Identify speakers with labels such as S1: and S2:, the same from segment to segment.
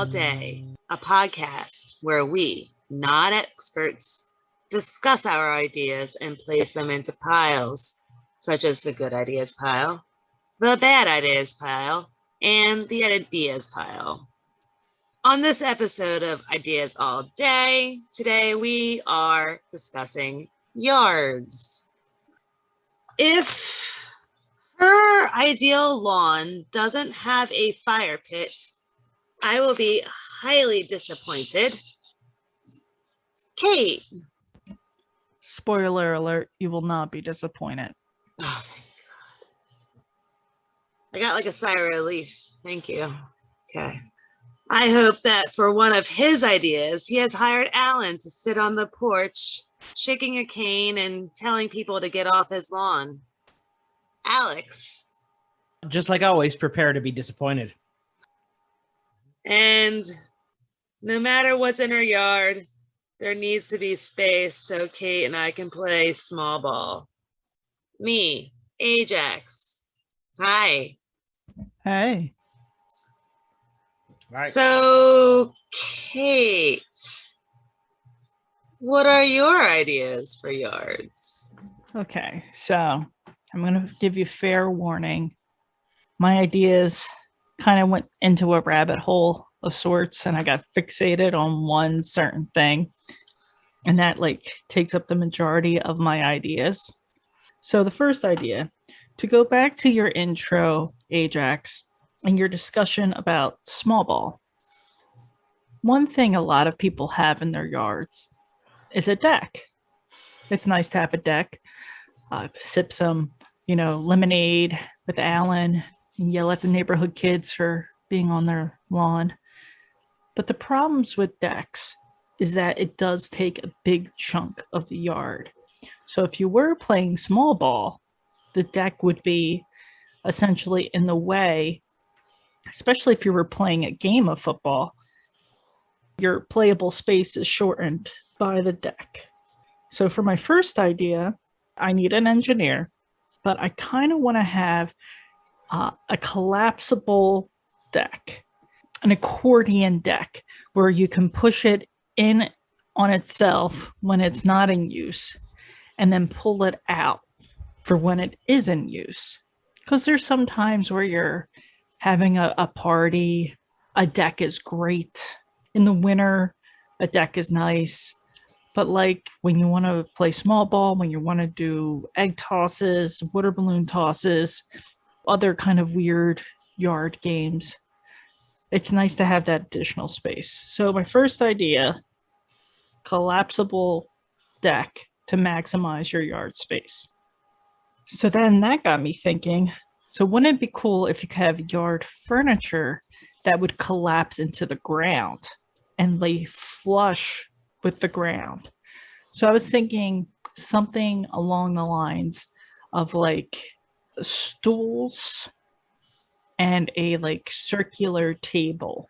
S1: All Day, a podcast where we, not experts, discuss our ideas and place them into piles, such as the good ideas pile, the bad ideas pile, and the ideas pile. On this episode of Ideas All Day, today we are discussing yards. If her ideal lawn doesn't have a fire pit, I will be highly disappointed. Kate.
S2: Spoiler alert, you will not be disappointed.
S1: Oh, thank God. I got like a sigh of relief. Thank you. Okay. I hope that for one of his ideas, he has hired Alan to sit on the porch, shaking a cane and telling people to get off his lawn. Alex.
S3: Just like always, prepare to be disappointed.
S1: And no matter what's in her yard, there needs to be space so Kate and I can play small ball. Me, Ajax. Hi.
S2: Hey.
S3: Right.
S1: So, Kate, what are your ideas for yards?
S2: Okay, so I'm going to give you fair warning. My ideas kind of went into a rabbit hole of sorts, and I got fixated on one certain thing, and that takes up the majority of my ideas. So the first idea, to go back to your intro, Ajax, and your discussion about small ball. One thing a lot of people have in their yards is a deck. It's nice to have a deck. Sip some, lemonade with Alan and yell at the neighborhood kids for being on their lawn. But the problems with decks is that it does take a big chunk of the yard. So if you were playing small ball, the deck would be essentially in the way, especially if you were playing a game of football. Your playable space is shortened by the deck. So for my first idea, I need an engineer, but I kind of want to have a collapsible deck, an accordion deck, where you can push it in on itself when it's not in use, and then pull it out for when it is in use. Because there's some times where you're having a party, a deck is great. In the winter, a deck is nice. But when you want to play small ball, when you want to do egg tosses, water balloon tosses, other kind of weird yard games, it's nice to have that additional space. So my first idea, collapsible deck to maximize your yard space. So then that got me thinking, so wouldn't it be cool if you could have yard furniture that would collapse into the ground and lay flush with the ground? So I was thinking something along the lines of stools and a circular table.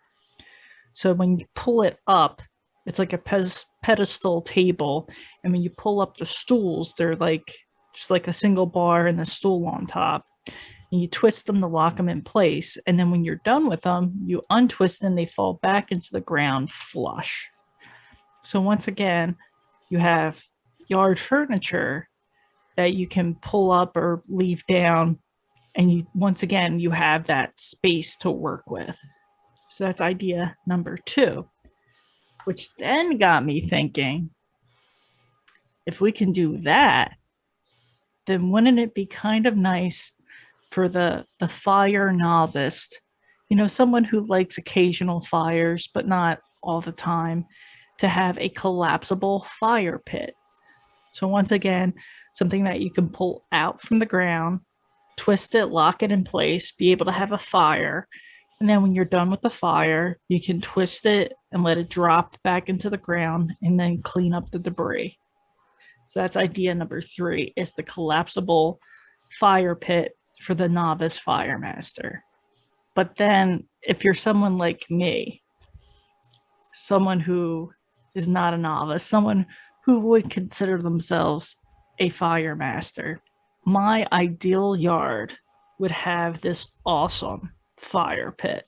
S2: So when you pull it up, it's like a pedestal table, and when you pull up the stools, they're just like a single bar and the stool on top. And you twist them to lock them in place. And then when you're done with them, you untwist and they fall back into the ground flush. So once again, you have yard furniture that you can pull up or leave down. And once again, you have that space to work with. So that's idea number 2, which then got me thinking, if we can do that, then wouldn't it be kind of nice for the fire novice, someone who likes occasional fires, but not all the time, to have a collapsible fire pit. So once again, something that you can pull out from the ground, twist it, lock it in place, be able to have a fire. And then when you're done with the fire, you can twist it and let it drop back into the ground and then clean up the debris. So that's idea number 3, is the collapsible fire pit for the novice fire master. But then if you're someone like me, someone who is not a novice, someone who would consider themselves a fire master, my ideal yard would have this awesome fire pit.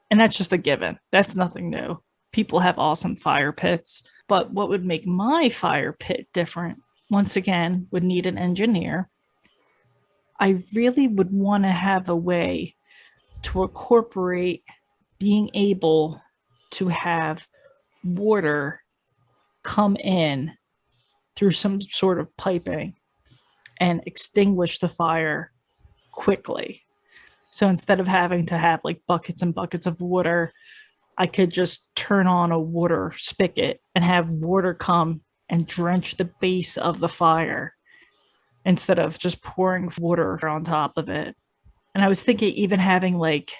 S2: And that's just a given. That's nothing new. People have awesome fire pits. But what would make my fire pit different, once again, would need an engineer. I really would want to have a way to incorporate being able to have water come in through some sort of piping and extinguish the fire quickly. So instead of having to have like buckets and buckets of water, I could just turn on a water spigot and have water come and drench the base of the fire instead of just pouring water on top of it. And I was thinking even having like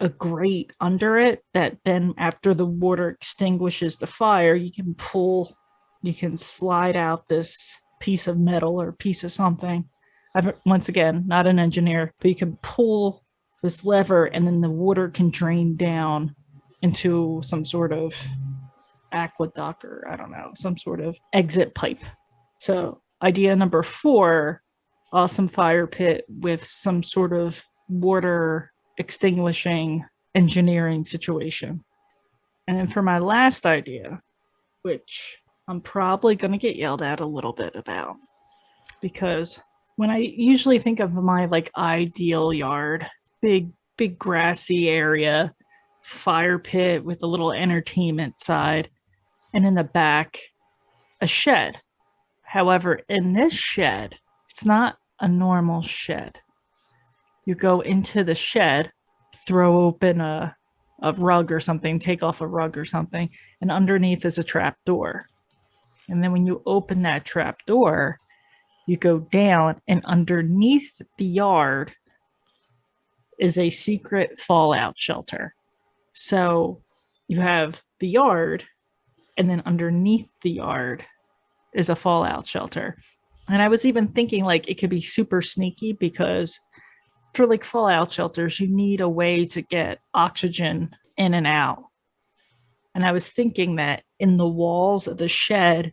S2: a grate under it that then after the water extinguishes the fire, you can slide out this piece of metal or piece of something. Once again, not an engineer, but you can pull this lever and then the water can drain down into some sort of aqueduct or I don't know, some sort of exit pipe. So idea number 4, awesome fire pit with some sort of water extinguishing engineering situation. And then for my last idea, which I'm probably going to get yelled at a little bit about, because when I usually think of my like ideal yard, big grassy area, fire pit with a little entertainment side, and in the back, a shed. However, in this shed, it's not a normal shed. You go into the shed, throw open a rug or something, take off a rug or something, and underneath is a trap door. And then when you open that trap door, you go down, and underneath the yard is a secret fallout shelter. So you have the yard, and then underneath the yard is a fallout shelter. And I was even thinking like it could be super sneaky because for like fallout shelters, you need a way to get oxygen in and out. And I was thinking that in the walls of the shed,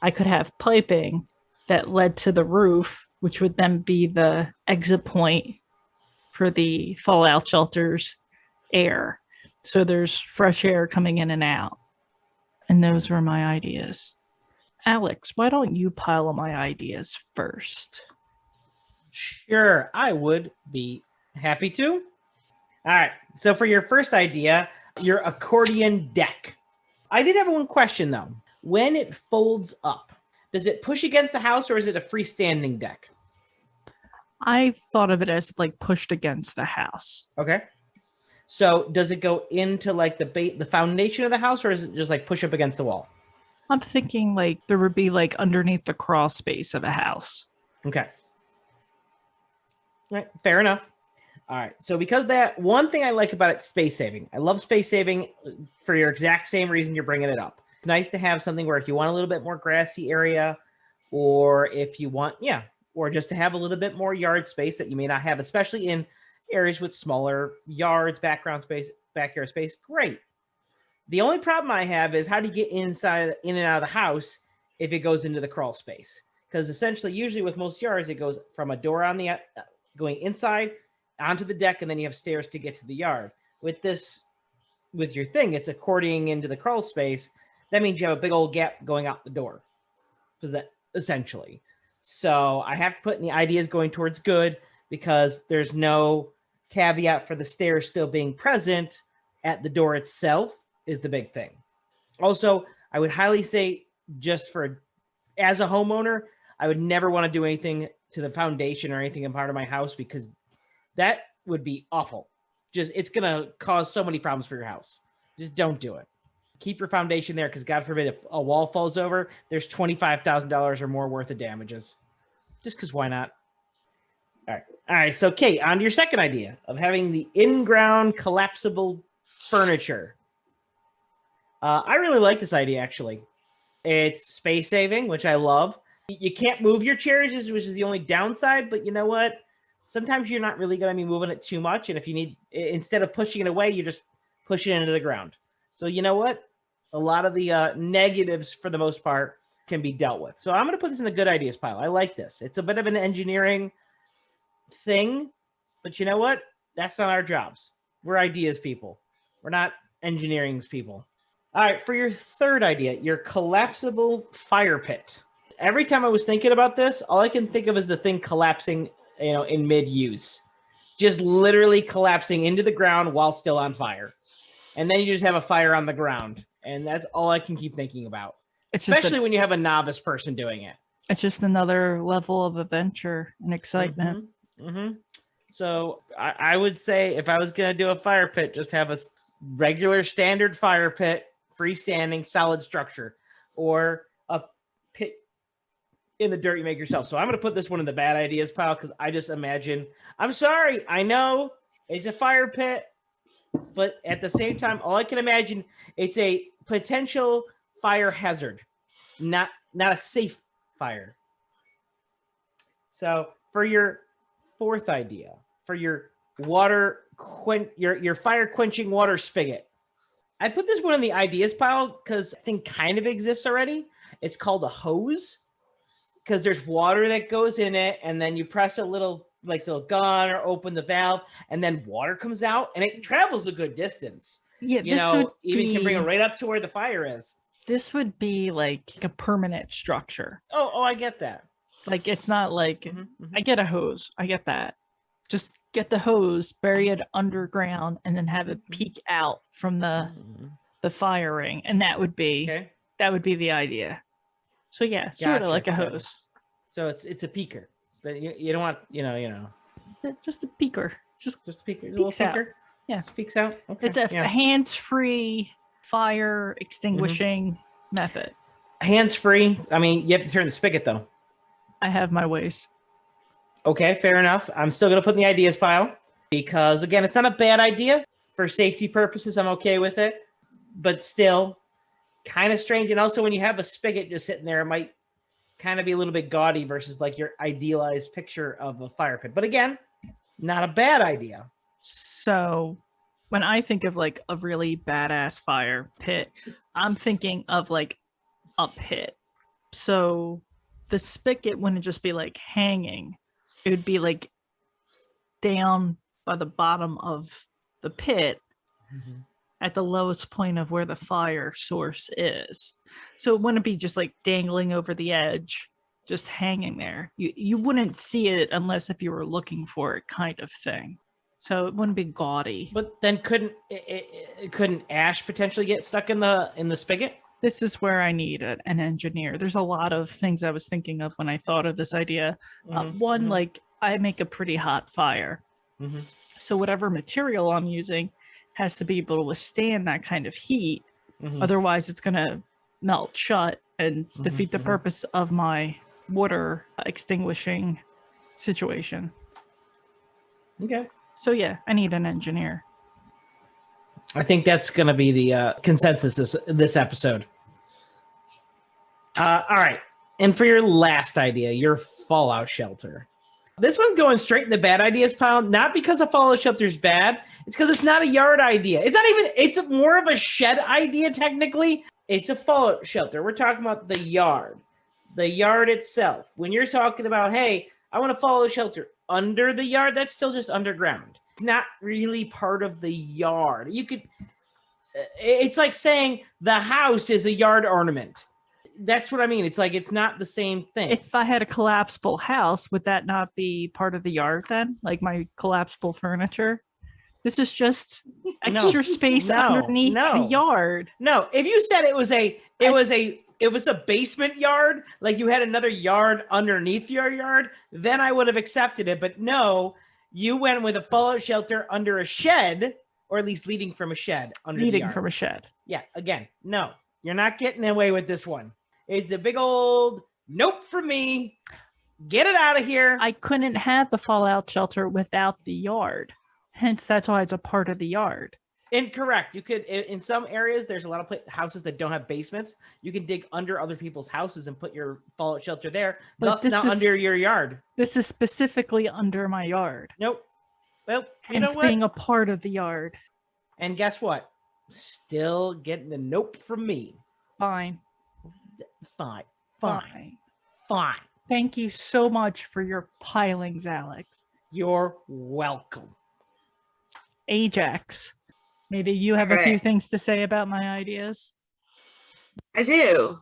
S2: I could have piping that led to the roof, which would then be the exit point for the fallout shelter's air. So there's fresh air coming in and out. And those were my ideas. Alex, why don't you pile my ideas first?
S3: Sure, I would be happy to. All right, so for your first idea, your accordion deck. I did have one question though. When it folds up, does it push against the house or is it a freestanding deck?
S2: I thought of it as like pushed against the house.
S3: Okay. So does it go into like the foundation of the house or is it just like push up against the wall?
S2: I'm thinking like there would be like underneath the crawl space of a house.
S3: Okay. All right, fair enough. All right, so because that one thing I like about it, space saving. I love space saving for your exact same reason you're bringing it up. It's nice to have something where if you want a little bit more grassy area, or if you want, or just to have a little bit more yard space that you may not have, especially in areas with smaller yards, backyard space, great. The only problem I have is how do you get in and out of the house if it goes into the crawl space? Because essentially, usually with most yards, it goes from a door on the going inside onto the deck, and then you have stairs to get to the yard. With your thing, it's accordioning into the crawl space. That means you have a big old gap going out the door, essentially. So I have to put in the ideas going towards good because there's no caveat for the stairs still being present at the door itself is the big thing. Also, I would highly say as a homeowner, I would never want to do anything to the foundation or anything in part of my house because that would be awful. It's going to cause so many problems for your house. Just don't do it. Keep your foundation there because God forbid if a wall falls over, there's $25,000 or more worth of damages. Just because why not? All right. So Kate, on to your second idea of having the in-ground collapsible furniture. I really like this idea, actually. It's space saving, which I love. You can't move your chairs, which is the only downside, but you know what? Sometimes you're not really going to be moving it too much, and if you need, instead of pushing it away, you just push it into the ground. So you know what? A lot of the negatives, for the most part, can be dealt with. So I'm going to put this in the good ideas pile. I like this. It's a bit of an engineering thing, but you know what? That's not our jobs. We're ideas people. We're not engineering people. All right, for your third idea, your collapsible fire pit. Every time I was thinking about this, all I can think of is the thing collapsing, in mid-use. Just literally collapsing into the ground while still on fire. And then you just have a fire on the ground. And that's all I can keep thinking about. Especially when you have a novice person doing it.
S2: It's just another level of adventure and excitement.
S3: So I would say if I was going to do a fire pit, just have a regular standard fire pit, freestanding, solid structure, or a pit in the dirt you make yourself. So I'm going to put this one in the bad ideas pile because I just imagine, I'm sorry, I know it's a fire pit, but at the same time, all I can imagine, it's a potential fire hazard, not a safe fire. So for your fourth idea, for your your fire quenching water spigot, I put this one in the ideas pile because I think kind of exists already. It's called a hose because there's water that goes in it, and then you press a little gun or open the valve, and then water comes out, and it travels a good distance.
S2: Yeah,
S3: can bring it right up to where the fire is.
S2: This would be like a permanent structure.
S3: Oh, I get that.
S2: Like, it's not like I get a hose. I get that. Just get the hose, bury it underground, and then have it peek out from the firing, and that would be the idea. So yeah, sort of like a hose.
S3: So it's a peeker, but you don't want
S2: just a peeker, just
S3: a peeker, a
S2: little peeker. Yeah,
S3: peeks out. Okay.
S2: It's a hands-free fire extinguishing method.
S3: Hands-free. I mean, you have to turn the spigot though.
S2: I have my ways.
S3: Okay, fair enough. I'm still going to put in the ideas pile because, again, it's not a bad idea. For safety purposes, I'm okay with it. But still, kind of strange. And also, when you have a spigot just sitting there, it might kind of be a little bit gaudy versus like your idealized picture of a fire pit. But again, not a bad idea.
S2: So when I think of like a really badass fire pit, I'm thinking of like a pit. So the spigot wouldn't just be like hanging. It would be like down by the bottom of the pit at the lowest point of where the fire source is. So it wouldn't be just like dangling over the edge, just hanging there. You wouldn't see it unless if you were looking for it, kind of thing. So it wouldn't be gaudy.
S3: But then couldn't ash potentially get stuck in the spigot?
S2: This is where I need an engineer. There's a lot of things I was thinking of when I thought of this idea. One, like I make a pretty hot fire. So whatever material I'm using has to be able to withstand that kind of heat. Otherwise, it's going to melt shut and defeat the purpose of my water extinguishing situation.
S3: Okay.
S2: So yeah, I need an engineer.
S3: I think that's going to be the consensus this episode. All right. And for your last idea, your fallout shelter. This one's going straight in the bad ideas pile, not because a fallout shelter is bad. It's because it's not a yard idea. It's more of a shed idea, technically. It's a fallout shelter. We're talking about the yard itself. When you're talking about, hey, I want a fallout shelter under the yard, that's still just underground. It's not really part of the yard. It's like saying the house is a yard ornament. That's what I mean. It's like, it's not the same thing.
S2: If I had a collapsible house, would that not be part of the yard then? Like my collapsible furniture? This is just extra space underneath the yard.
S3: No, if you said it was a basement yard, like you had another yard underneath your yard, then I would have accepted it. But no, you went with a fallout shelter under a shed, or at least leading from a shed under the yard.
S2: Leading from a shed.
S3: Yeah, again, no. You're not getting away with this one. It's a big old nope from me. Get it out of here.
S2: I couldn't have the fallout shelter without the yard. Hence, that's why it's a part of the yard.
S3: Incorrect. You could, in some areas, there's a lot of houses that don't have basements. You can dig under other people's houses and put your fallout shelter there. Thus, not under your yard.
S2: This is specifically under my yard.
S3: Nope. Well, you
S2: hence
S3: know what?
S2: Being a part of the yard.
S3: And guess what? Still getting a nope from me.
S2: Fine. Thank you so much for your pilings, Alex.
S3: You're welcome.
S2: Ajax. Maybe you have a few
S1: Alright.
S2: things to say about my ideas.
S1: I do.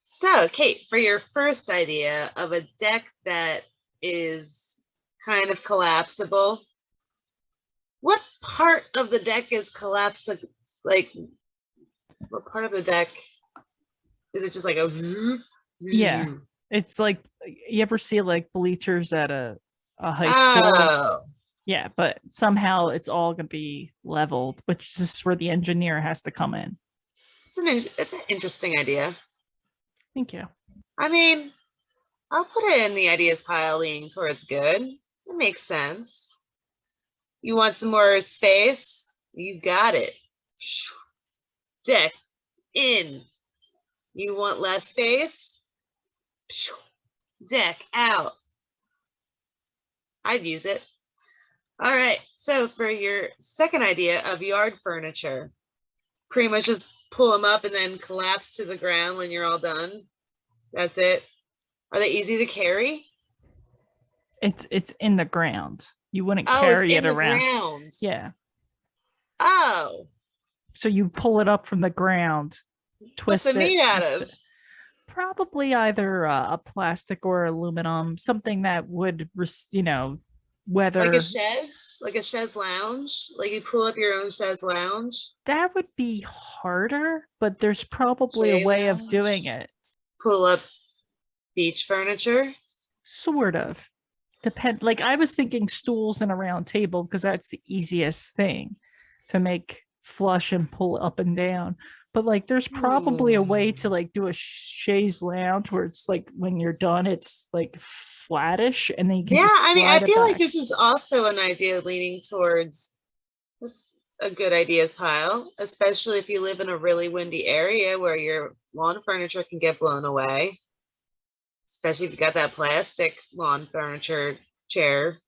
S1: So, Kate, for your first idea of a deck that is kind of collapsible, what part of the deck is collapsible? Like, what part of the deck is it just like a?
S2: Yeah. It's like, you ever see like bleachers at a high school?
S1: Oh,
S2: Yeah, but somehow it's all gonna be leveled, which is where the engineer has to come in.
S1: it's an interesting idea.
S2: Thank you.
S1: I mean, I'll put it in the ideas pile leaning towards good. It makes sense. You want some more space? You got it. Deck in. You want less space? Deck out. I'd use it. All right. So for your second idea of yard furniture, pretty much just pull them up and then collapse to the ground when you're all done. That's it. Are they easy to carry?
S2: It's in the ground. You wouldn't
S1: Oh, it's
S2: carry
S1: in
S2: it
S1: the
S2: around.
S1: ground.
S2: Yeah.
S1: Oh,
S2: So you pull it up from the ground,
S1: what's
S2: twist
S1: it made out
S2: it's
S1: of?
S2: probably either a plastic or aluminum, something that would, weather.
S1: Like a chaise lounge? Like you pull up your own chaise lounge?
S2: That would be harder, but there's probably a
S1: Chaise
S2: way of doing
S1: lounge?
S2: it.
S1: Pull up beach furniture?
S2: Sort of. Like I was thinking stools and a round table because that's the easiest thing to make flush and pull up and down. But like there's probably a way to like do a chaise lounge where it's like when you're done, it's like flattish and then you can
S1: Yeah,
S2: just
S1: I mean, I
S2: slide it
S1: feel like
S2: back.
S1: this is also an idea leaning towards this a good ideas pile, especially if you live in a really windy area where your lawn furniture can get blown away, especially if you got that plastic lawn furniture chair.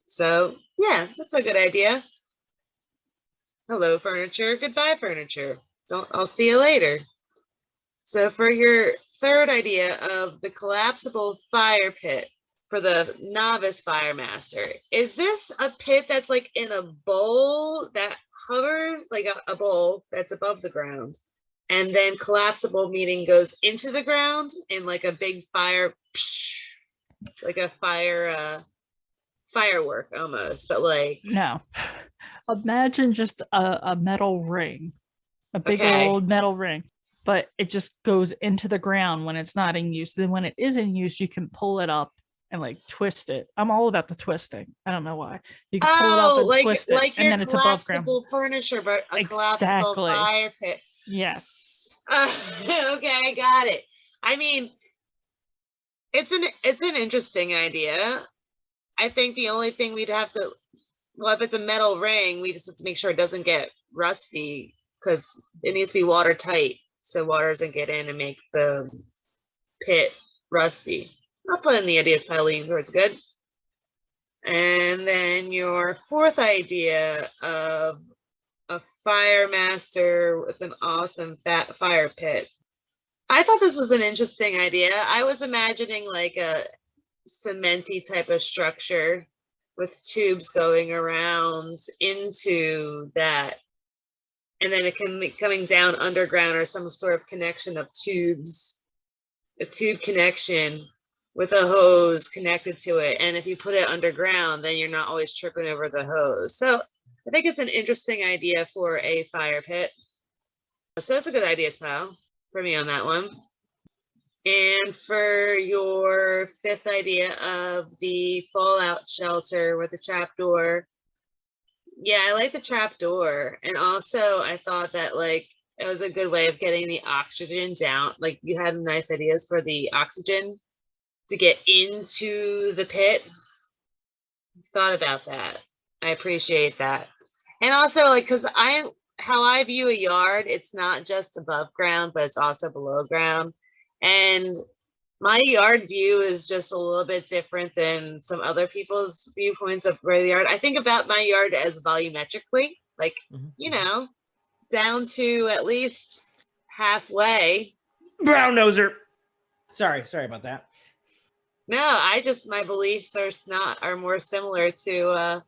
S1: So, yeah, that's a good idea. Hello, furniture. Goodbye, furniture. I'll see you later. So for your third idea of the collapsible fire pit for the novice fire master, is this a pit that's like in a bowl that hovers, like a bowl that's above the ground, and then collapsible meaning goes into the ground in like a big fire, like a firework almost, but like
S2: No. Imagine just a metal ring, a big
S1: okay.
S2: old metal ring, but it just goes into the ground when it's not in use. Then when it is in use, you can pull it up and like twist it. I'm all about the twisting. I don't know why. You can pull it up
S1: Oh,
S2: and twist it,
S1: like
S2: and
S1: your
S2: then it's above ground.
S1: collapsible furniture, but a collapsible
S2: Exactly.
S1: fire pit.
S2: Yes.
S1: Okay, I got it. I mean, it's an interesting idea. I think the only thing we'd have to, well, if it's a metal ring, we just have to make sure it doesn't get rusty because it needs to be watertight so water doesn't get in and make the pit rusty. I'll put in the ideas pile leaning towards good. And then your fourth idea of a fire master with an awesome fat fire pit. I thought this was an interesting idea. I was imagining like a cementy type of structure with tubes going around into that. And then it can be coming down underground or some sort of connection of tubes, a tube connection with a hose connected to it. And if you put it underground, then you're not always tripping over the hose. So I think it's an interesting idea for a fire pit. So it's a good idea, pal, for me on that one. And for your fifth idea of the fallout shelter with the trapdoor, yeah, I like the trapdoor. And also I thought that like it was a good way of getting the oxygen down. Like you had nice ideas for the oxygen to get into the pit. Thought about that. I appreciate that. And also like because how I view a yard, it's not just above ground, but it's also below ground. And my yard view is just a little bit different than some other people's viewpoints of where the yard. I think about my yard as volumetrically, like, you know, down to at least halfway.
S3: Brown noser. Sorry about that.
S1: No, my beliefs are more similar to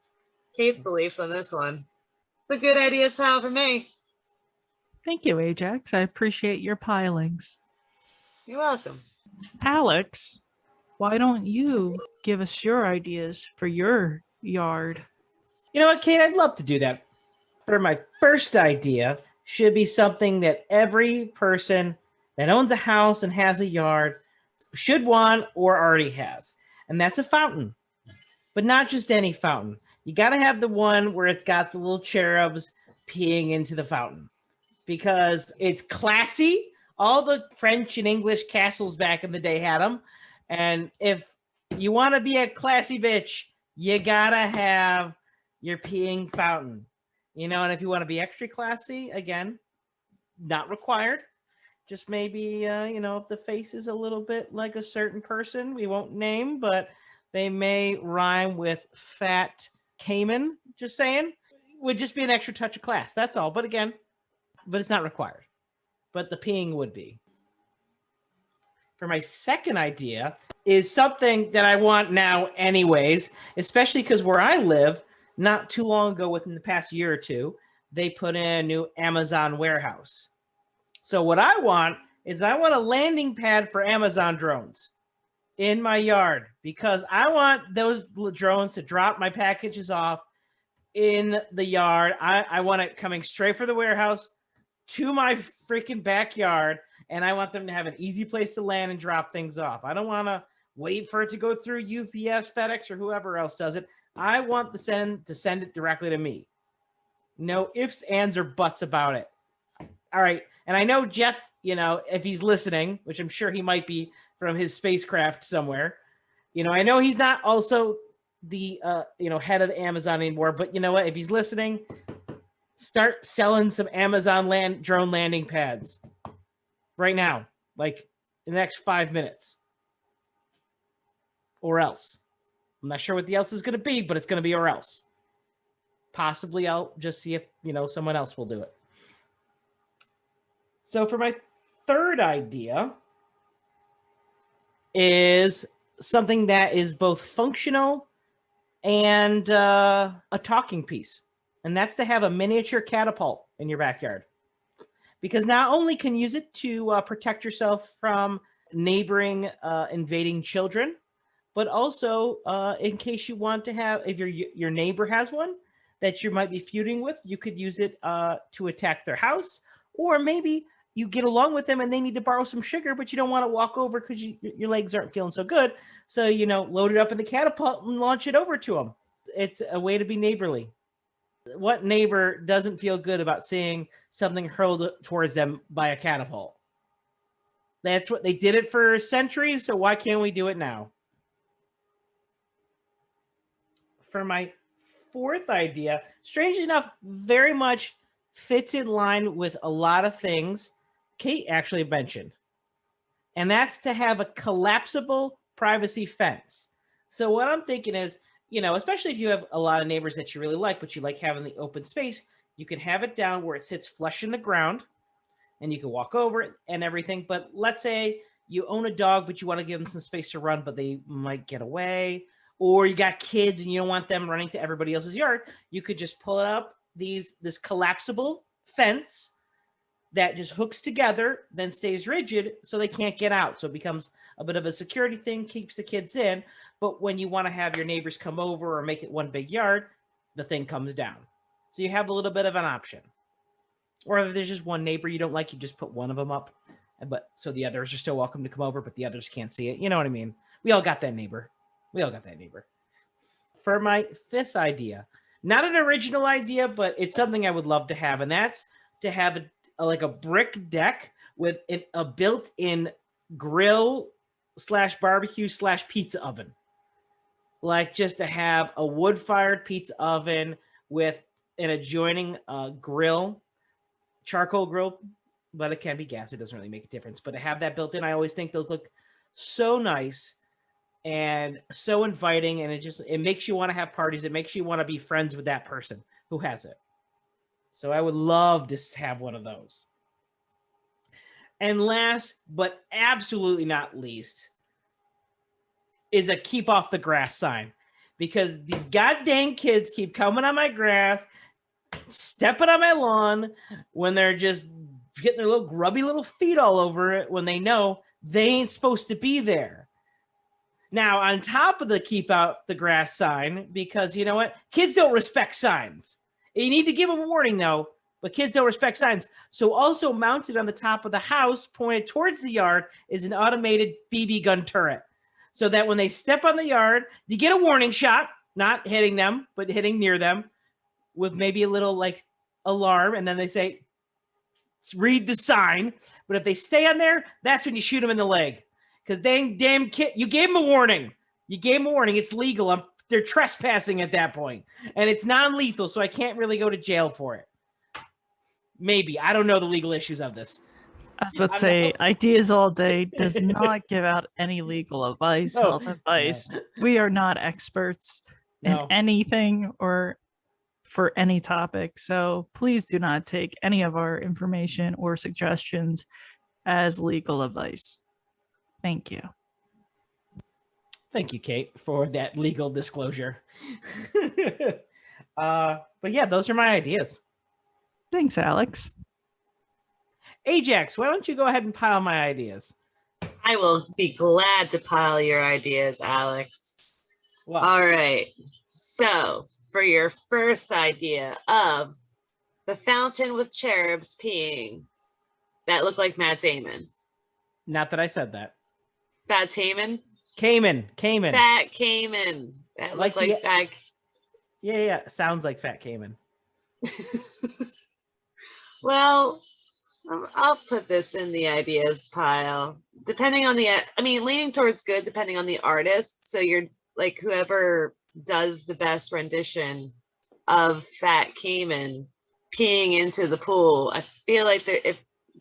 S1: Kate's beliefs on this one. It's a good ideas pile for me.
S2: Thank you, Ajax. I appreciate your pilings.
S1: You're welcome.
S2: Alex, why don't you give us your ideas for your yard?
S3: You know what, Kate? I'd love to do that. For my first idea, should be something that every person that owns a house and has a yard should want or already has. And that's a fountain. But not just any fountain. You got to have the one where it's got the little cherubs peeing into the fountain because it's classy. All the French and English castles back in the day had them. And if you want to be a classy bitch, you got to have your peeing fountain. You know, and if you want to be extra classy, again, not required. Just maybe, you know, if the face is a little bit like a certain person, we won't name, but they may rhyme with Fat Cayman, just saying. Would just be an extra touch of class. That's all. But again, but it's not required. But the peeing would be. For my second idea is something that I want now anyways, especially because where I live, not too long ago, within the past year or two, they put in a new Amazon warehouse. So what I want is I want a landing pad for Amazon drones in my yard because I want those drones to drop my packages off in the yard. I want it coming straight from the warehouse to my freaking backyard, and I want them to have an easy place to land and drop things off. I don't want to wait for it to go through UPS, FedEx, or whoever else does it. I want to send it directly to me. No ifs, ands, or buts about it. All right. And I know Jeff, you know, if he's listening, which I'm sure he might be from his spacecraft somewhere, you know, I know he's not also the, you know, head of Amazon anymore, but you know what? If he's listening, start selling some Amazon drone landing pads right now, like in the next 5 minutes, or else. I'm not sure what the else is going to be, but it's going to be or else. Possibly I'll just see if, you know, someone else will do it. So for my third idea is something that is both functional and a talking piece. And that's to have a miniature catapult in your backyard. Because not only can you use it to protect yourself from neighboring invading children, but also in case you want to have, if your neighbor has one that you might be feuding with, you could use it to attack their house. Or maybe you get along with them and they need to borrow some sugar, but you don't want to walk over because your legs aren't feeling so good. So, you know, load it up in the catapult and launch it over to them. It's a way to be neighborly. What neighbor doesn't feel good about seeing something hurled towards them by a catapult? That's what they did it for centuries, so why can't we do it now? For my fourth idea, strangely enough, very much fits in line with a lot of things Kate actually mentioned. And that's to have a collapsible privacy fence. So what I'm thinking is, you know, especially if you have a lot of neighbors that you really like, but you like having the open space, you can have it down where it sits flush in the ground and you can walk over it and everything. But let's say you own a dog, but you want to give them some space to run, but they might get away. Or you got kids and you don't want them running to everybody else's yard. You could just pull up this collapsible fence that just hooks together, then stays rigid so they can't get out. So it becomes a bit of a security thing, keeps the kids in. But when you want to have your neighbors come over or make it one big yard, the thing comes down. So you have a little bit of an option. Or if there's just one neighbor you don't like, you just put one of them up. But so the others are still welcome to come over, but the others can't see it. You know what I mean? We all got that neighbor. For my fifth idea, not an original idea, but it's something I would love to have. And that's to have like a brick deck with a built-in grill / barbecue / pizza oven. Like just to have a wood-fired pizza oven with an adjoining grill, charcoal grill, but it can be gas. It doesn't really make a difference. But to have that built in, I always think those look so nice and so inviting, and it makes you want to have parties. It makes you want to be friends with that person who has it. So I would love to have one of those. And last, but absolutely not least, is a keep off the grass sign. Because these goddamn kids keep coming on my grass, stepping on my lawn when they're just getting their little grubby little feet all over it when they know they ain't supposed to be there. Now, on top of the keep out the grass sign, because you know what? Kids don't respect signs. You need to give them a warning, though, but kids don't respect signs. So also mounted on the top of the house, pointed towards the yard, is an automated BB gun turret. So that when they step on the yard, you get a warning shot, not hitting them, but hitting near them with maybe a little like alarm. And then they say, read the sign. But if they stay on there, that's when you shoot them in the leg. Because damn kid, you gave them a warning. You gave them a warning. It's legal. They're trespassing at that point. And it's non-lethal, so I can't really go to jail for it. Maybe. I don't know the legal issues of this.
S2: I was about to say, Ideas All Day does not give out any legal advice, health advice. No. We are not experts in anything or for any topic. So please do not take any of our information or suggestions as legal advice. Thank you.
S3: Thank you, Kate, for that legal disclosure. But yeah, those are my ideas.
S2: Thanks, Alex.
S3: Ajax, why don't you go ahead and pile my ideas?
S1: I will be glad to pile your ideas, Alex. Well, all right. So for your first idea of the fountain with cherubs peeing, that looked like Matt Damon.
S3: Not that I said that.
S1: Fat Cayman?
S3: Cayman.
S1: Fat Cayman. That looked like fat.
S3: Yeah. Sounds like Fat Cayman.
S1: Well, I'll put this in the ideas pile. Depending on leaning towards good, depending on the artist. So you're like whoever does the best rendition of Fat Cayman peeing into the pool. I feel like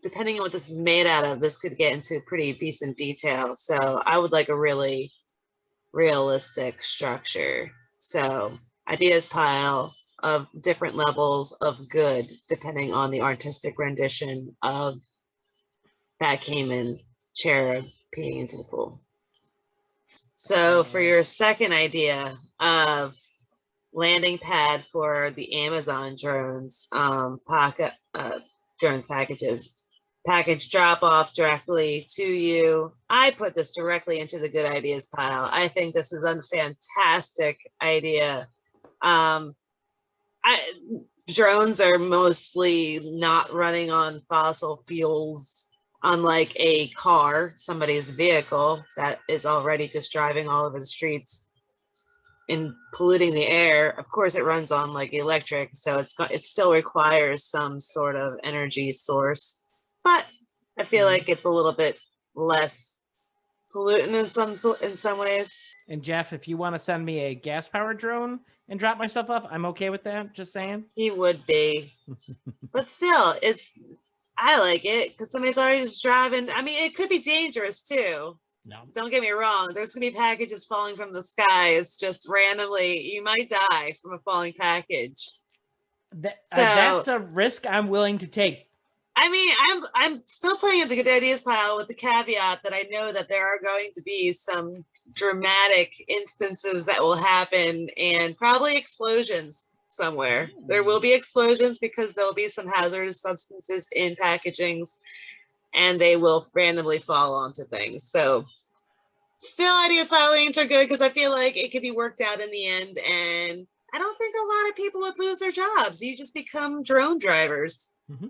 S1: depending on what this is made out of, this could get into pretty decent detail. So I would like a really realistic structure. So ideas pile of different levels of good, depending on the artistic rendition of Fat Cayman cherub peeing into the pool. So for your second idea of landing pad for the Amazon drones, drones packages, package drop off directly to you. I put this directly into the good ideas pile. I think this is a fantastic idea. Drones are mostly not running on fossil fuels, unlike a car, somebody's vehicle that is already just driving all over the streets and polluting the air. Of course, it runs on like electric, so it still requires some sort of energy source. But I feel like it's a little bit less pollutant in some ways.
S3: And Jeff, if you want to send me a gas-powered drone and drop myself off, I'm okay with that. Just saying.
S1: He would be, but still, I like it because somebody's already just driving. I mean, it could be dangerous too.
S3: No,
S1: don't get me wrong. There's gonna be packages falling from the sky. It's just randomly, you might die from a falling package.
S3: That's a risk I'm willing to take.
S1: I mean, I'm still playing in the good ideas pile with the caveat that I know that there are going to be some dramatic instances that will happen and probably explosions somewhere. There will be explosions because there'll be some hazardous substances in packagings and they will randomly fall onto things. So still ideas pilings are good because I feel like it could be worked out in the end. And I don't think a lot of people would lose their jobs. You just become drone drivers. Mm-hmm.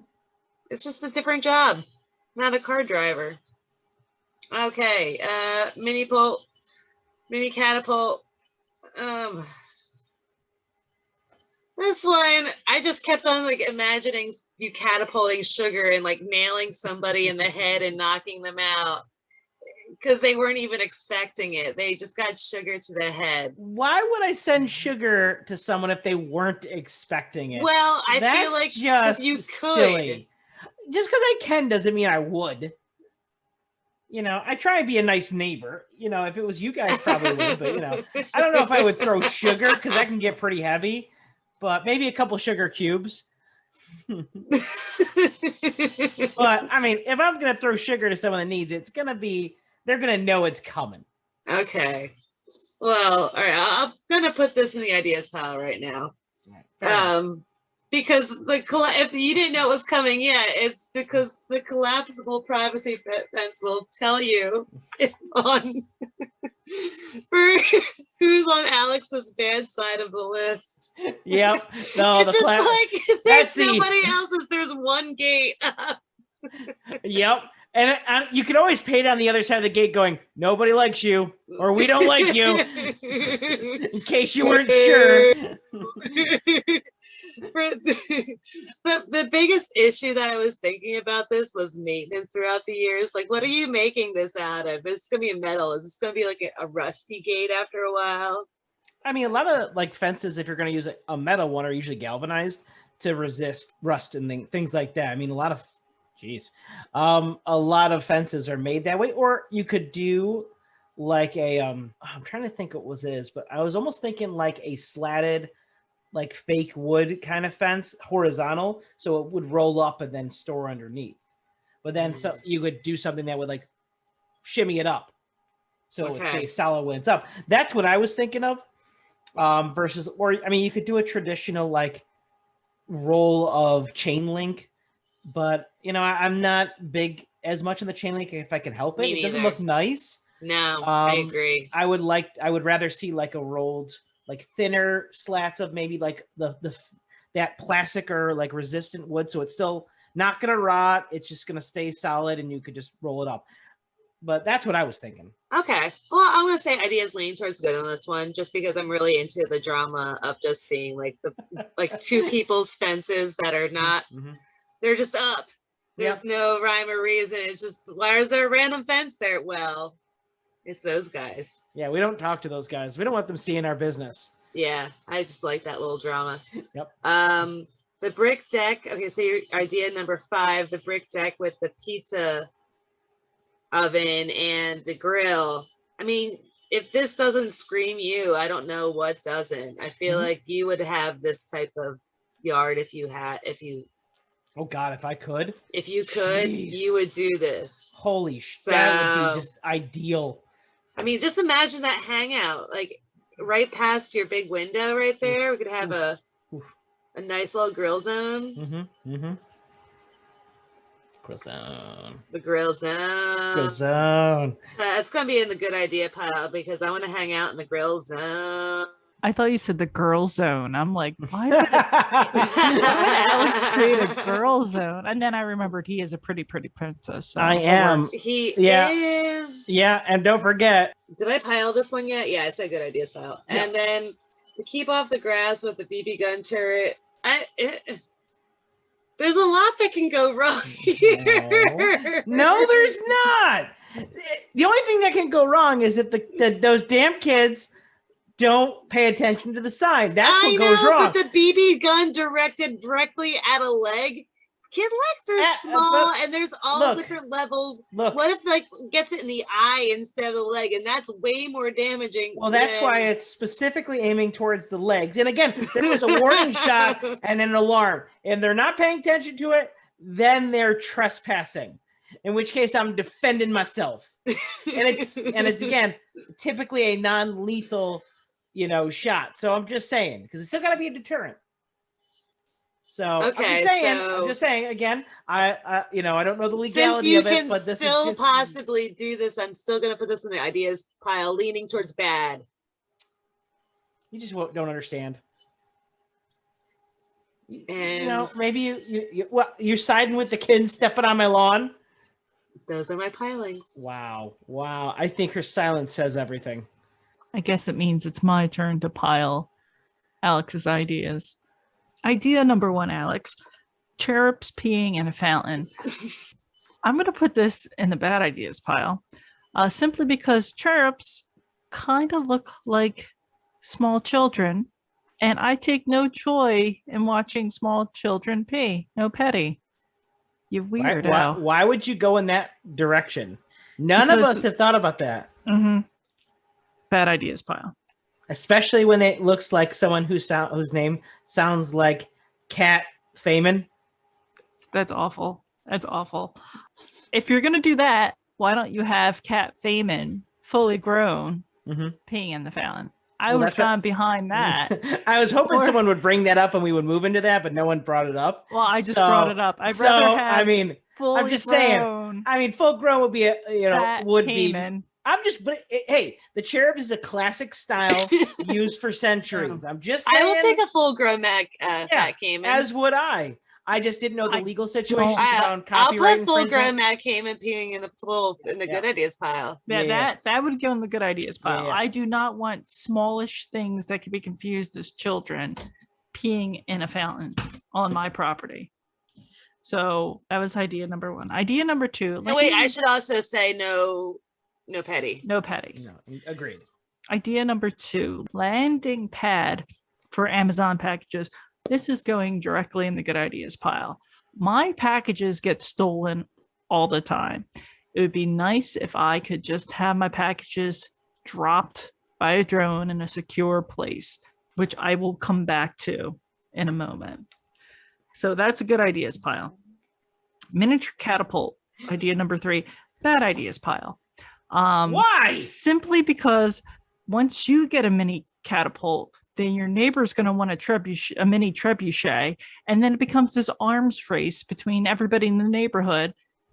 S1: It's just a different job, not a car driver. Okay, mini catapult. This one, I just kept on like imagining you catapulting sugar and like nailing somebody in the head and knocking them out because they weren't even expecting it. They just got sugar to the head.
S3: Why would I send sugar to someone if they weren't expecting it?
S1: Well, I feel like
S3: just
S1: you could.
S3: Silly. Just because I can doesn't mean I would. You know, I try and be a nice neighbor. You know, if it was you guys, probably would. But, you know, I don't know if I would throw sugar because that can get pretty heavy. But maybe a couple sugar cubes. But, I mean, if I'm going to throw sugar to someone that needs it, they're going to know it's coming.
S1: Okay. Well, all right. I'm going to put this in the ideas pile right now. Because if you didn't know it was coming yet, it's because the collapsible privacy fence will tell you if for who's on Alex's bad side of the list.
S3: Yep. No,
S1: It's just like if there's nobody else's, there's one gate.
S3: Yep. And you can always paint on the other side of the gate going, nobody likes you, or we don't like you, in case you weren't sure.
S1: The biggest issue that I was thinking about this was maintenance throughout the years. Like, what are you making this out of? It's going to be metal. Is this going to be like a rusty gate after a while?
S3: I mean, a lot of like fences, if you're going to use a metal one, are usually galvanized to resist rust and things like that. I mean, a lot of fences are made that way. Or you could do like I'm trying to think what it is, but I was almost thinking like a slatted, like fake wood kind of fence, horizontal, so it would roll up and then store underneath. But then so you would do something that would like shimmy it up, so it stays solid when it's up. That's what I was thinking of. Versus, or I mean, you could do a traditional like roll of chain link, but you know, I'm not big as much in the chain link if I can help it. It doesn't look nice.
S1: No, I agree.
S3: I would rather see like a rolled, like thinner slats of maybe like that plastic or like resistant wood, so it's still not gonna rot. It's just gonna stay solid, and you could just roll it up. But that's what I was thinking.
S1: Okay. Well, I'm gonna say ideas lean towards good on this one, just because I'm really into the drama of just seeing like two people's fences that are not. They're just up. There's no rhyme or reason. It's just, why is there a random fence there? Well, it's those guys.
S3: Yeah, we don't talk to those guys. We don't want them seeing our business.
S1: Yeah, I just like that little drama.
S3: Yep.
S1: The brick deck. Okay, so your idea number 5, the brick deck with the pizza oven and the grill. I mean, if this doesn't scream you, I don't know what doesn't. I feel like you would have this type of yard if you.
S3: Oh God, if I could.
S1: If you could, you would do this.
S3: Holy shit, that would be just ideal.
S1: I mean, just imagine that hangout, like right past your big window right there. We could have a nice little grill zone.
S3: Grill zone.
S1: The grill zone.
S3: Grill zone.
S1: It's going to be in the good idea pile because I want to hang out in the grill zone.
S2: I thought you said the girl zone. I'm like, why would Alex create a girl zone? And then I remembered he is a pretty princess. So
S3: I am.
S1: He is.
S3: Yeah, and don't forget.
S1: Did I pile this one yet? Yeah, it's a good ideas pile. Yeah. And then to keep off the grass with the BB gun turret. There's a lot that can go wrong here.
S3: No, there's not. The only thing that can go wrong is if those damn kids don't pay attention to the sign. That's what goes wrong.
S1: But the BB gun directed directly at a leg. Kid legs are small, and there's all different levels. What if gets it in the eye instead of the leg, and that's way more damaging?
S3: Well, that's why it's specifically aiming towards the legs. And again, there was a warning shot and an alarm. If they're not paying attention to it, then they're trespassing. In which case, I'm defending myself. And it's again typically a non-lethal, shot. So I'm just saying, because it's still got to be a deterrent. So
S1: okay,
S3: I'm just saying again. I don't know the legality of it, but this is
S1: still possibly do this. I'm still going to put this in the ideas pile, leaning towards bad.
S3: You just don't understand.
S1: And
S3: maybe you're siding with the kids stepping on my lawn.
S1: Those are my pilings.
S3: Wow. I think her silence says everything.
S2: I guess it means it's my turn to pile Alex's ideas. Idea number 1, Alex. Cherubs peeing in a fountain. I'm going to put this in the bad ideas pile, simply because cherubs kind of look like small children, and I take no joy in watching small children pee. No petty. You weirdo.
S3: Why would you go in that direction? None of us have thought about that.
S2: Bad ideas pile.
S3: Especially when it looks like someone whose name sounds like Cat Feynman.
S2: That's awful. That's awful. If you're going to do that, why don't you have Cat Feynman fully grown peeing in the fountain? I
S3: Well,
S2: would
S3: that's
S2: have
S3: what-
S2: gone behind that.
S3: I was hoping
S2: Or-
S3: someone would bring that up and we would move into that, but no one brought it up.
S2: Well, I just
S3: So-
S2: brought it up. I'd
S3: so,
S2: rather
S3: I
S2: have
S3: mean,
S2: fully
S3: I'm just saying,
S2: grown
S3: full grown would be
S2: fat
S3: would be.
S2: caiman.
S3: But hey, the cherub is a classic style used for centuries. I'm just
S1: I
S3: saying.
S1: will take a full-grown fat caiman.
S3: As would I. I just didn't know the
S2: I
S3: legal situations around
S1: I'll
S3: copyright
S1: put full-grown
S3: infringement.
S1: Matt Cayman peeing in the pool in the good ideas pile.
S2: That would go in the good ideas pile.
S3: Yeah.
S2: I do not want smallish things that could be confused as children peeing in a fountain on my property. So that was idea number 1. Idea number 2.
S1: No, wait, I should also say no petty.
S2: No petty.
S3: No, agreed.
S2: Idea number 2, landing pad for Amazon packages. This is going directly in the good ideas pile. My packages get stolen all the time. It would be nice if I could just have my packages dropped by a drone in a secure place, which I will come back to in a moment. So that's a good ideas pile. Miniature catapult, idea number 3, bad ideas pile.
S3: Why?
S2: Simply because once you get a mini catapult, then your neighbor's going to want a mini trebuchet, and then it becomes this arms race between everybody in the neighborhood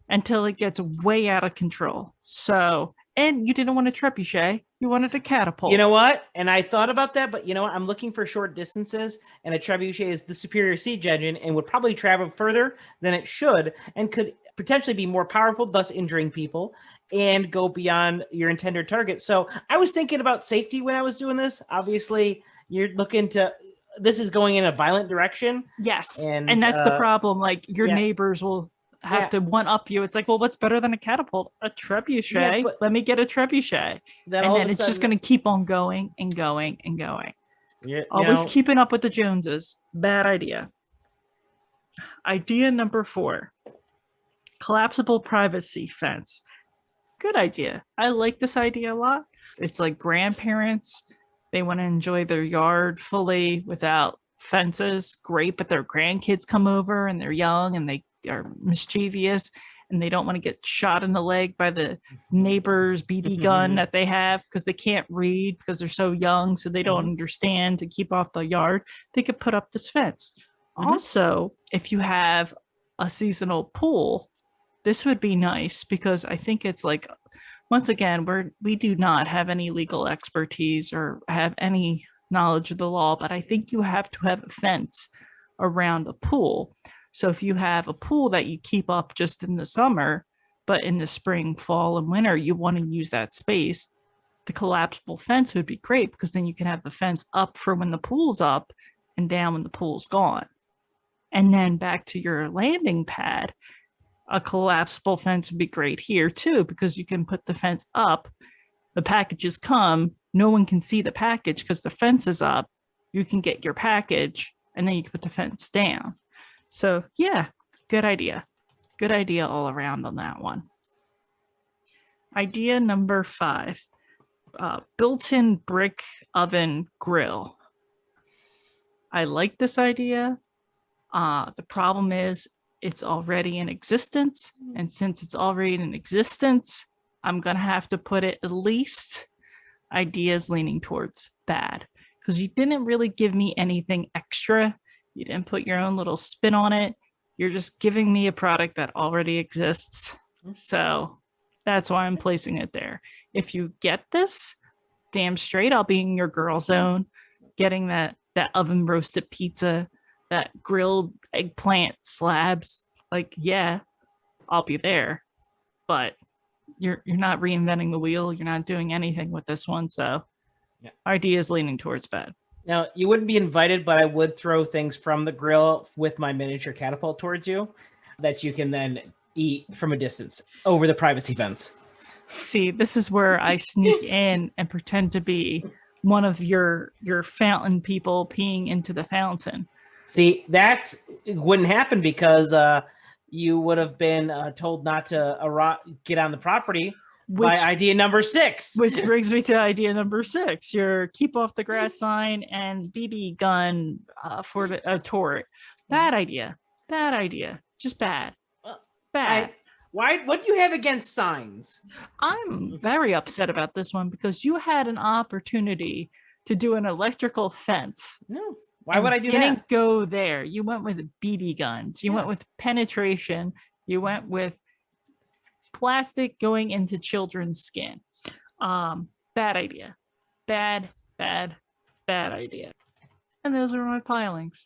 S2: until it gets way out of control. So, and you didn't want a trebuchet, you wanted a catapult.
S3: You know what? And I thought about that, but you know what? I'm looking for short distances, and a trebuchet is the superior siege engine and would probably travel further than it should and could potentially be more powerful, thus injuring people, and go beyond your intended target. So I was thinking about safety when I was doing this. Obviously, you're looking to, this is going in a violent direction.
S2: Yes.
S3: And,
S2: And that's the problem. Like your
S3: yeah.
S2: neighbors will have to one up you. It's like, well, what's better than a catapult? A trebuchet.
S3: Yeah, but
S2: let me get a trebuchet.
S3: then
S2: And
S3: all
S2: then
S3: of a
S2: it's just
S3: sudden-
S2: going to keep on going and going and going.
S3: you
S2: Always
S3: know,
S2: keeping up with the Joneses. Bad idea. Idea number 4. Collapsible privacy fence. Good idea. I like this idea a lot. It's like grandparents. They want to enjoy their yard fully without fences. Great, but their grandkids come over and they're young and they are mischievous and they don't want to get shot in the leg by the neighbor's BB gun that they have because they can't read because they're so young, so they don't understand to keep off the yard. They could put up this fence. Also, if you have a seasonal pool, this would be nice because I think it's like, once again, we do not have any legal expertise or have any knowledge of the law, but I think you have to have a fence around a pool. So if you have a pool that you keep up just in the summer, but in the spring, fall, and winter, you want to use that space, the collapsible fence would be great because then you can have the fence up for when the pool's up and down when the pool's gone. And then back to your landing pad, a collapsible fence would be great here too, because you can put the fence up. The packages come, no one can see the package because the fence is up. You can get your package and then you can put the fence down. So yeah, good idea. Good idea all around on that one. Idea number 5, built-in brick oven grill. I like this idea. The problem is it's already in existence. And since it's already in existence, I'm going to have to put it at least ideas leaning towards bad. Because you didn't really give me anything extra. You didn't put your own little spin on it. You're just giving me a product that already exists. So that's why I'm placing it there. If you get this, damn straight, I'll be in your girl zone, getting that oven roasted pizza, that grilled eggplant slabs. Like, yeah, I'll be there. But you're not reinventing the wheel. You're not doing anything with this one. So idea is leaning towards bad.
S3: Now, you wouldn't be invited, but I would throw things from the grill with my miniature catapult towards you that you can then eat from a distance over the privacy fence.
S2: See, this is where I sneak in and pretend to be one of your fountain people peeing into the fountain.
S3: See, it wouldn't happen because you would have been told not to get on the property by idea number 6.
S2: Which brings me to idea number 6, your keep off the grass sign and BB gun for a turret. Bad idea. Bad idea. Just bad. Bad.
S3: What do you have against signs?
S2: I'm very upset about this one because you had an opportunity to do an electrical fence.
S3: No. Why would I do that?
S2: Didn't go there. You went with BB guns. You went with penetration. You went with plastic going into children's skin. Bad idea. Bad idea. And those are my pilings.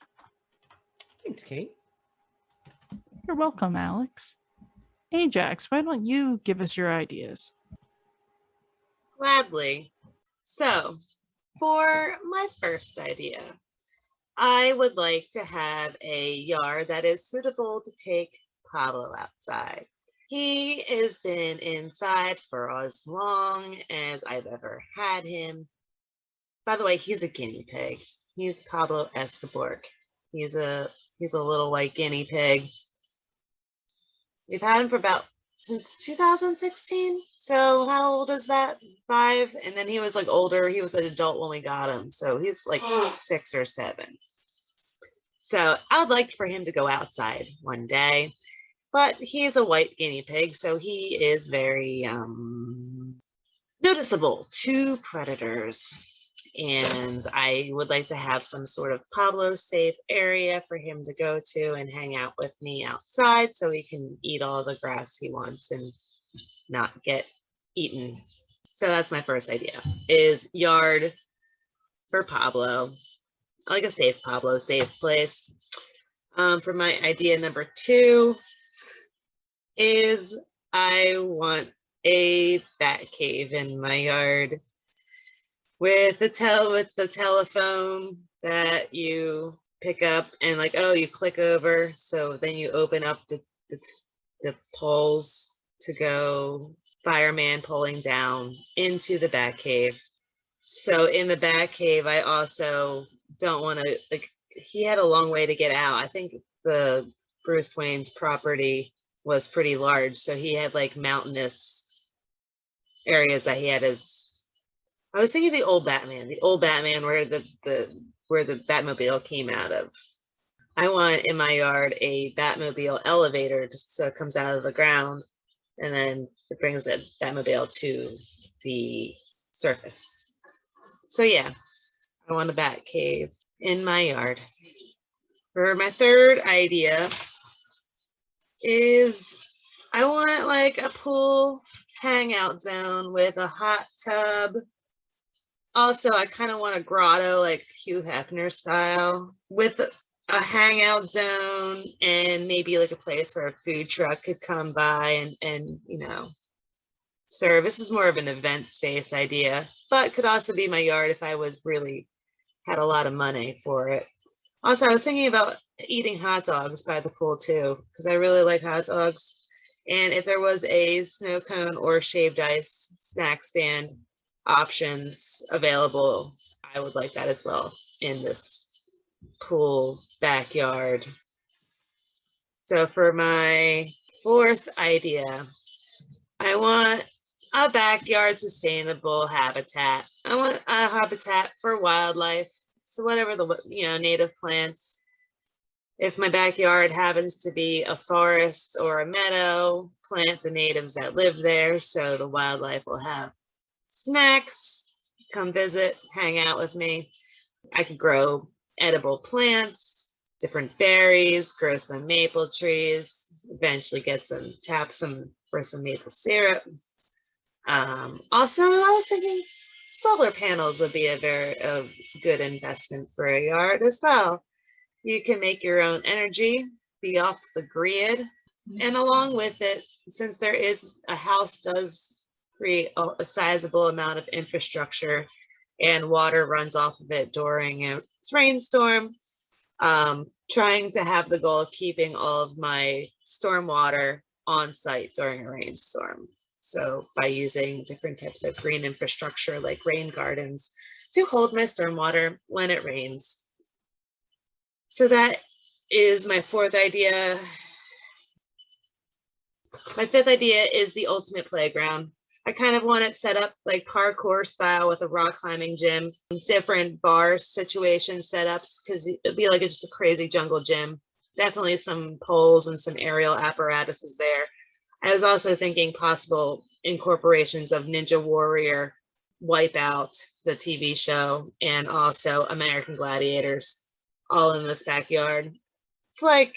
S3: Thanks, Kate.
S2: You're welcome, Alex. Ajax, why don't you give us your ideas?
S1: Gladly. So, for my first idea, I would like to have a yard that is suitable to take Pablo outside. He has been inside for as long as I've ever had him. By the way, he's a guinea pig. He's Pablo Escobar. He's a little white guinea pig. We've had him for since 2016. So how old is that? 5? And then he was like older. He was an adult when we got him. So he's like 6 or 7. So I would like for him to go outside one day, but he's a white guinea pig. So he is very noticeable to predators. And I would like to have some sort of Pablo safe area for him to go to and hang out with me outside so he can eat all the grass he wants and not get eaten. So that's my first idea, is yard for Pablo. I like a safe Pablo, safe place. For my idea number 2 is I want a bat cave in my yard. With the telephone that you pick up and like, oh, you click over, so then you open up the poles to go fireman pulling down into the bat cave. So in the bat cave, I also don't want to, like, he had a long way to get out. I think the Bruce Wayne's property was pretty large, so he had like mountainous areas that he had his. I was thinking the old Batman where the Batmobile came out of. I want in my yard a Batmobile elevator so it comes out of the ground and then it brings the Batmobile to the surface. So yeah, I want a bat cave in my yard. For my third idea is I want like a pool hangout zone with a hot tub. Also, I kind of want a grotto, like Hugh Hefner style, with a hangout zone and maybe like a place where a food truck could come by and serve. This is more of an event space idea, but could also be my yard if I was really had a lot of money for it. Also, I was thinking about eating hot dogs by the pool too, because I really like hot dogs. And if there was a snow cone or shaved ice snack stand options available, I would like that as well in this pool backyard. So for my fourth idea, I want a backyard sustainable habitat. I want a habitat for wildlife. So whatever the native plants. If my backyard happens to be a forest or a meadow, plant the natives that live there so the wildlife will have snacks, come visit, hang out with me. I could grow edible plants, different berries, grow some maple trees, eventually tap some for some maple syrup. Also, I was thinking solar panels would be a very good investment for a yard as well. You can make your own energy, be off the grid, and along with it, since a house does create a sizable amount of infrastructure and water runs off of it during a rainstorm, trying to have the goal of keeping all of my stormwater on site during a rainstorm. So by using different types of green infrastructure like rain gardens to hold my stormwater when it rains. So that is my fourth idea. My fifth idea is the ultimate playground. I kind of want it set up like parkour style with a rock climbing gym, different bar situation setups, because it'd be like just a crazy jungle gym. Definitely some poles and some aerial apparatuses there. I was also thinking possible incorporations of Ninja Warrior Wipeout, the TV show, and also American Gladiators, all in this backyard. It's like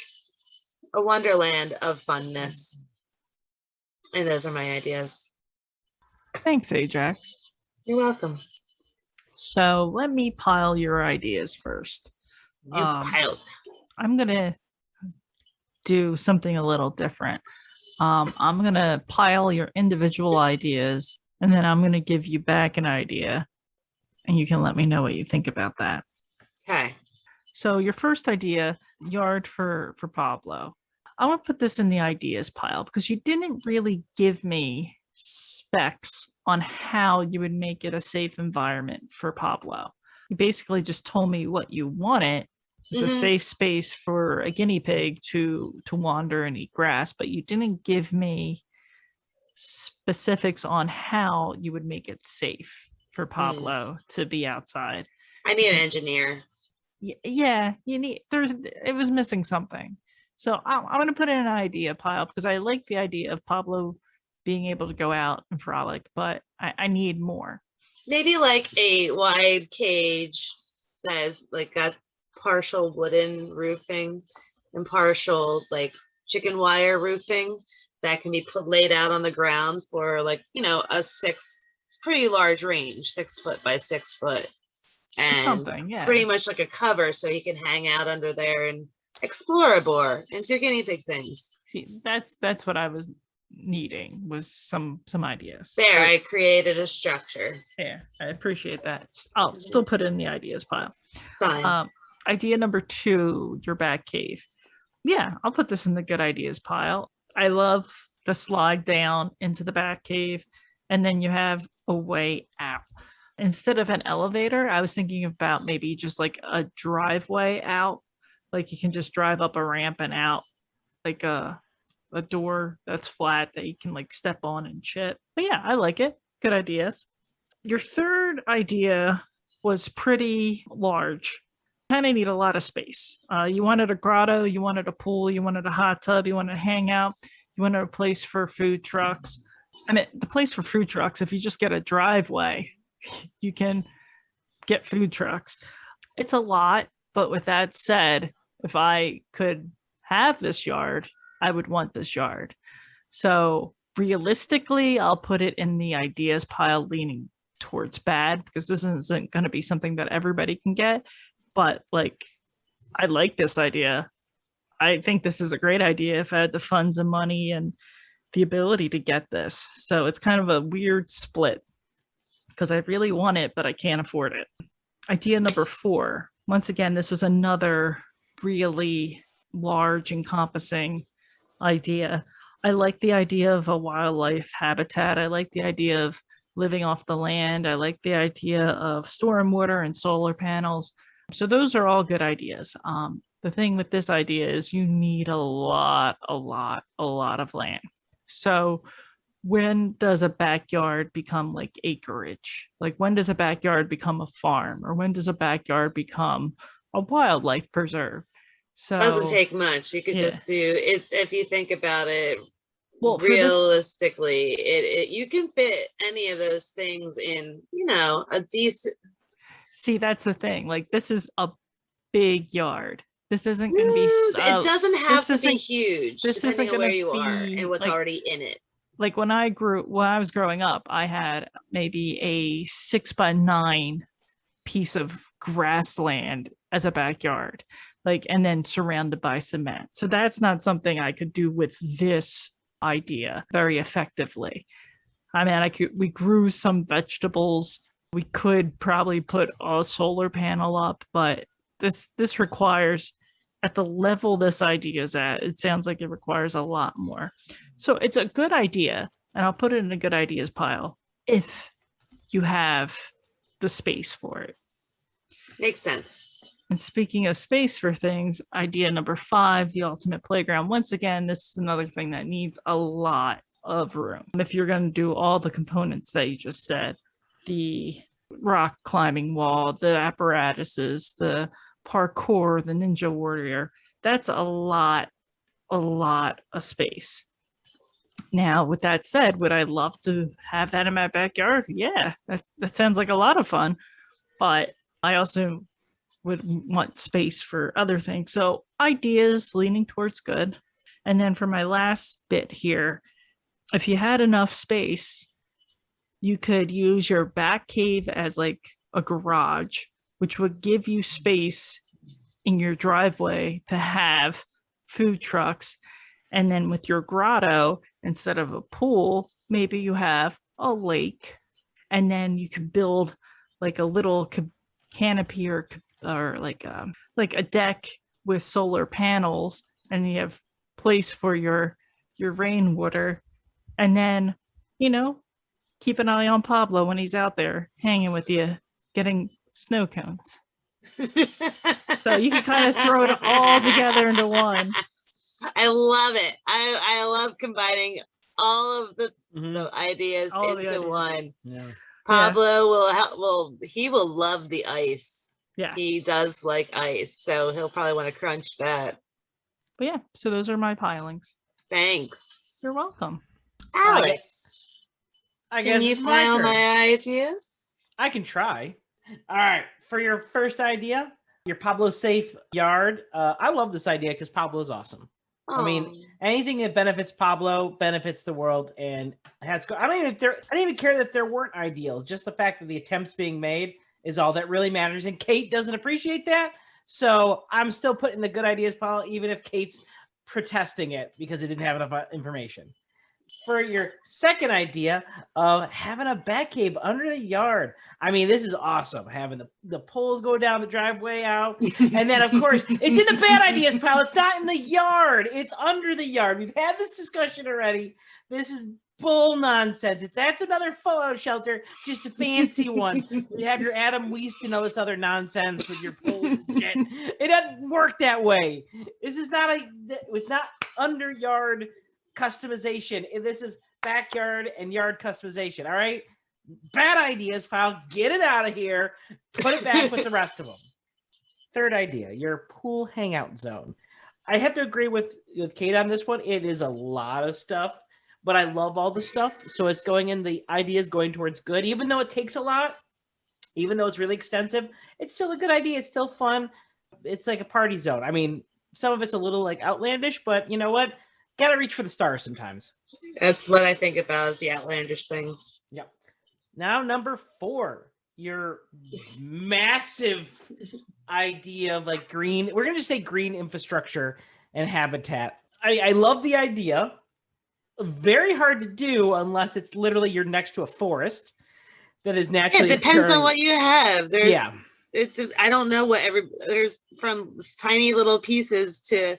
S1: a wonderland of funness. And those are my ideas.
S2: Thanks, Ajax.
S1: You're welcome.
S2: So let me pile your ideas first.
S1: You piled.
S2: I'm going to do something a little different. I'm going to pile your individual ideas, and then I'm going to give you back an idea, and you can let me know what you think about that.
S1: Okay.
S2: So your first idea, yard for Pablo. I want to put this in the ideas pile because you didn't really give me specs on how you would make it a safe environment for Pablo. You basically just told me what you wanted. It's a safe space for a guinea pig to wander and eat grass, but you didn't give me specifics on how you would make it safe for Pablo to be outside.
S1: I need an engineer.
S2: Yeah, it was missing something. So I'm going to put in an idea pile because I like the idea of Pablo being able to go out and frolic, but I need more.
S1: Maybe like a wide cage that is like got partial wooden roofing and partial like chicken wire roofing that can be laid out on the ground for like, a pretty large range, 6 foot by 6 foot. And
S2: something, yeah.
S1: Pretty much like a cover so he can hang out under there and explore a boar and do guinea pig things.
S2: See, that's what I was needing, was some ideas.
S1: There, I created a structure.
S2: Yeah, I appreciate that. I'll still put it in the ideas pile.
S1: Fine.
S2: Idea number 2, your back cave. Yeah, I'll put this in the good ideas pile. I love the slide down into the back cave, and then you have a way out. Instead of an elevator, I was thinking about maybe just like a driveway out. Like you can just drive up a ramp and out, like a door that's flat that you can like step on and shit. But yeah, I like it. Good ideas. Your third idea was pretty large. Kind of need a lot of space. You wanted a grotto, you wanted a pool, you wanted a hot tub, you wanted a hangout, you wanted a place for food trucks. I mean, the place for food trucks, if you just get a driveway, you can get food trucks. It's a lot, but with that said, if I could have this yard, I would want this yard. So realistically, I'll put it in the ideas pile leaning towards bad because this isn't going to be something that everybody can get. But like, I like this idea. I think this is a great idea if I had the funds and money and the ability to get this. So it's kind of a weird split because I really want it, but I can't afford it. Idea number 4. Once again, this was another really large, encompassing idea. I like the idea of a wildlife habitat. I like the idea of living off the land. I like the idea of stormwater and solar panels. So those are all good ideas. The thing with this idea is you need a lot of land. So when does a backyard become like acreage? Like when does a backyard become a farm? Or when does a backyard become a wildlife preserve? So
S1: doesn't take much. You could just do it if you think about it.
S2: Well,
S1: realistically, you can fit any of those things in, a decent.
S2: See, that's the thing. Like this is a big yard. This isn't going to be.
S1: It doesn't have to be huge.
S2: This
S1: depending
S2: isn't
S1: on where
S2: be,
S1: you are and what's already in it.
S2: Like when I was growing up, I had maybe a 6x9 piece of grassland as a backyard, and then surrounded by cement. So that's not something I could do with this idea very effectively. I mean, we grew some vegetables. We could probably put a solar panel up, but this requires, at the level this idea is at, it sounds like it requires a lot more. So it's a good idea, and I'll put it in a good ideas pile if you have the space for it.
S1: Makes sense.
S2: And speaking of space for things, idea number 5, the ultimate playground. Once again, this is another thing that needs a lot of room. If you're going to do all the components that you just said, the rock climbing wall, the apparatuses, the parkour, the ninja warrior, that's a lot of space. Now, with that said, would I love to have that in my backyard? Yeah, that sounds like a lot of fun. But I also would want space for other things. So ideas leaning towards good. And then for my last bit here, if you had enough space, you could use your back cave as like a garage, which would give you space in your driveway to have food trucks. And then with your grotto, instead of a pool, maybe you have a lake. And then you could build like a little canopy or like a deck with solar panels, and you have place for your rainwater. And then, keep an eye on Pablo when he's out there hanging with you, getting snow cones. So you can kind of throw it all together into one.
S1: I love it. I love combining all of the ideas
S2: All
S1: into one.
S3: Yeah.
S1: Pablo will love the ice.
S2: Yeah.
S1: He does like ice, so he'll probably want to crunch that.
S2: But yeah, so those are my pilings.
S1: Thanks.
S2: You're welcome.
S1: Alex,
S3: I guess
S1: can you
S3: it's my
S1: pile
S3: turn.
S1: my ideas?
S3: I can try. All right. For your first idea, your Pablo safe yard. I love this idea because Pablo's awesome. I mean, anything that benefits Pablo benefits the world, and has. I don't even care that there weren't ideals. Just the fact that the attempts being made is all that really matters. And Kate doesn't appreciate that, so I'm still putting the good ideas pile, even if Kate's protesting it because it didn't have enough information. For your second idea of having a bat cave under the yard. I mean, this is awesome. Having the poles go down the driveway out. And then, of course, it's in the bad ideas pile. It's not in the yard. It's under the yard. We've had this discussion already. This is bull nonsense. That's another fallout shelter, just a fancy one. You have your Adam Weist and all this other nonsense with your poles and shit. It doesn't work that way. This is it's not under yard customization. This is backyard and yard customization. All right, bad ideas pile, get it out of here, put it back with the rest of them. Third idea, your pool hangout zone. I have to agree with Kate on this one. It is a lot of stuff, but I love all the stuff, so it's going in, the ideas going towards good. Even though it takes a lot, even though it's really extensive, it's still a good idea. It's still fun. It's like a party zone. I mean, some of it's a little like outlandish, but you know what, gotta reach for the stars sometimes.
S1: That's what I think about, is the outlandish things.
S3: Yep. Now, number 4, your massive idea of like green. We're gonna just say green infrastructure and habitat. I love the idea. Very hard to do unless it's literally you're next to a forest that is naturally.
S1: It depends on what you have. I don't know what there's, from tiny little pieces to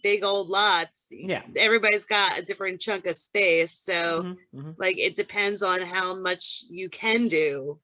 S1: big old lots.
S3: Yeah,
S1: everybody's got a different chunk of space, so like it depends on how much you can do.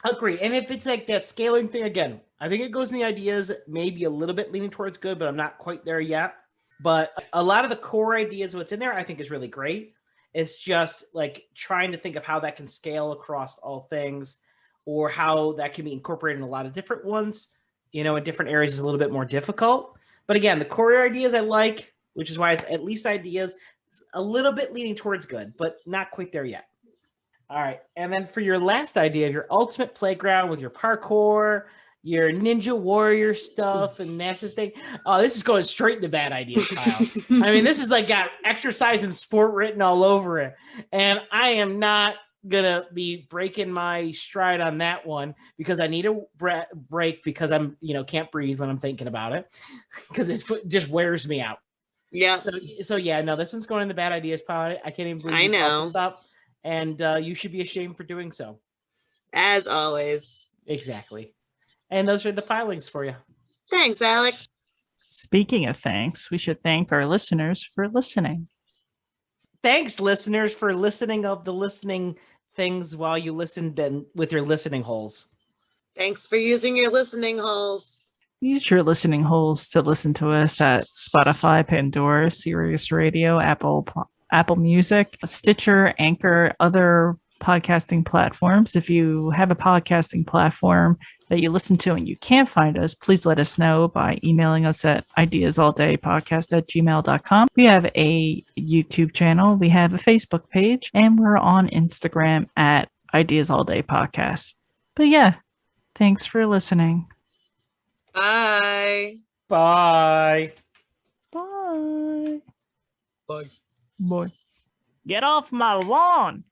S3: Agree. And if it's like that scaling thing, again, I think it goes in the ideas, maybe a little bit leaning towards good, but I'm not quite there yet. But a lot of the core ideas, what's in there, I think is really great. It's just like trying to think of how that can scale across all things, or how that can be incorporated in a lot of different ones, in different areas is a little bit more difficult. But again, the core ideas I like, which is why it's at least ideas, a little bit leaning towards good, but not quite there yet. All right. And then for your last idea of your ultimate playground with your parkour, your Ninja Warrior stuff and massive thing. Oh, this is going straight in the bad ideas pile. I mean, this is like got exercise and sport written all over it. And I am not going to be breaking my stride on that one because I need a break because I'm, can't breathe when I'm thinking about it because it just wears me out.
S1: Yeah.
S3: So yeah, no, this one's going in the bad ideas pile. I can't even believe
S1: I know.
S3: This up, and you should be ashamed for doing so.
S1: As always.
S3: Exactly. And those are the filings for you.
S1: Thanks, Alex.
S2: Speaking of thanks, we should thank our listeners for listening.
S3: Thanks, listeners, for listening of the listening things while you listened and with your listening holes.
S1: Thanks for using your listening holes.
S2: Use your listening holes to listen to us at Spotify, Pandora, Sirius Radio, Apple Music, Stitcher, Anchor, other podcasting platforms. If you have a podcasting platform that you listen to and you can't find us, please let us know by emailing us at ideasaldaypodcast@gmail.com. We have a YouTube channel, we have a Facebook page, and we're on Instagram at Ideas All Day Podcast. But yeah, thanks for listening.
S1: Bye.
S3: Bye.
S2: Bye.
S1: Bye.
S2: Bye. Get off my lawn.